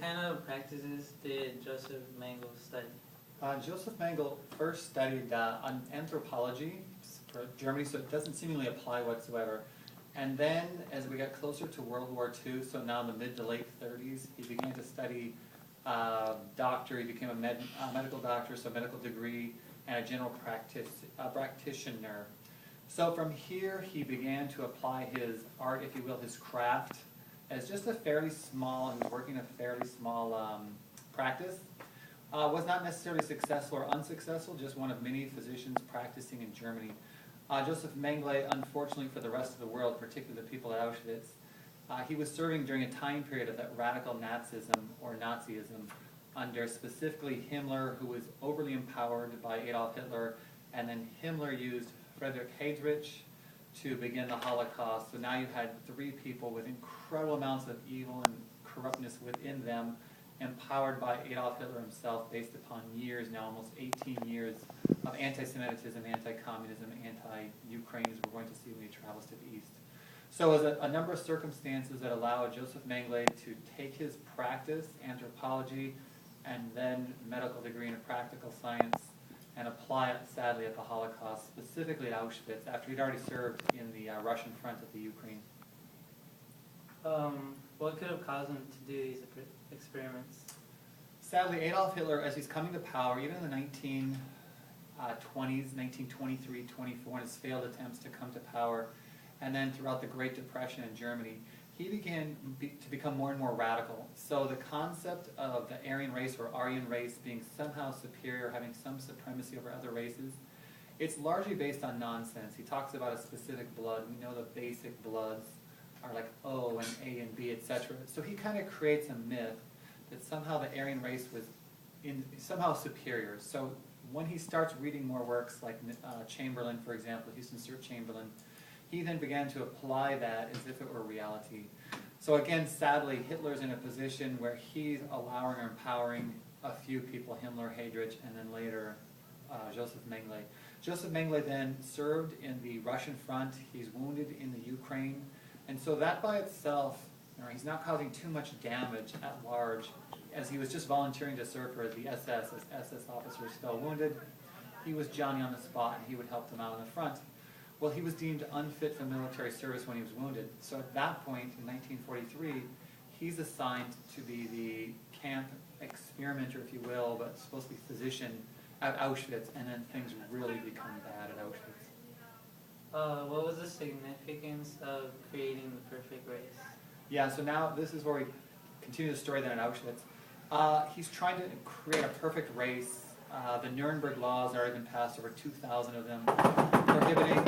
kind of practices did Joseph Mengele study? Joseph Mengele first studied anthropology for Germany, so it doesn't seemingly apply whatsoever. And then, as we got closer to World War II, so now in the mid to late 30s, he began to study doctor. He became a medical doctor, so a medical degree, and a general practitioner. So from here, he began to apply his art, if you will, his craft, as just a fairly small, he was working a fairly small practice. Was not necessarily successful or unsuccessful, just one of many physicians practicing in Germany. Joseph Mengele, unfortunately for the rest of the world, particularly the people at Auschwitz, he was serving during a time period of that radical Nazism or Nazism under specifically Himmler, who was overly empowered by Adolf Hitler, and then Himmler used Friedrich Heydrich to begin the Holocaust. So now you had three people with incredible amounts of evil and corruptness within them, empowered by Adolf Hitler himself, based upon years now, almost 18 years of anti-Semitism, anti-communism, anti-Ukraine, as we're going to see when he travels to the East. So it was a number of circumstances that allowed Joseph Mengele to take his practice, anthropology, and then medical degree in practical science, and apply it, sadly, at the Holocaust, specifically at Auschwitz, after he'd already served in the Russian front of the Ukraine. What could have caused him to do these experiments? Sadly, Adolf Hitler, as he's coming to power, even in the 1920s, 1923, 24, and his failed attempts to come to power, and then throughout the Great Depression in Germany, he began to become more and more radical. So the concept of the Aryan race or Aryan race being somehow superior, having some supremacy over other races, it's largely based on nonsense. He talks about a specific blood. We know the basic bloods are like O and A and B, etc. So he kind of creates a myth that somehow the Aryan race was somehow superior. So when he starts reading more works like Chamberlain, for example, Houston Sturt Chamberlain, he then began to apply that as if it were reality. So again, sadly, Hitler's in a position where he's allowing or empowering a few people, Himmler, Heydrich, and then later Joseph Mengele. Joseph Mengele then served in the Russian front. He's wounded in the Ukraine. And so that by itself, he's not causing too much damage at large, as he was just volunteering to serve for the SS as SS officers fell wounded. He was Johnny on the spot, and he would help them out on the front. Well, he was deemed unfit for military service when he was wounded. So at that point, in 1943, he's assigned to be the camp experimenter, if you will, but supposed to be physician at Auschwitz, and then things really become bad at Auschwitz. What was the significance of creating the perfect race? Yeah, so now this is where we continue the story then at Auschwitz. He's trying to create a perfect race. The Nuremberg laws already been passed, over 2,000 of them, prohibiting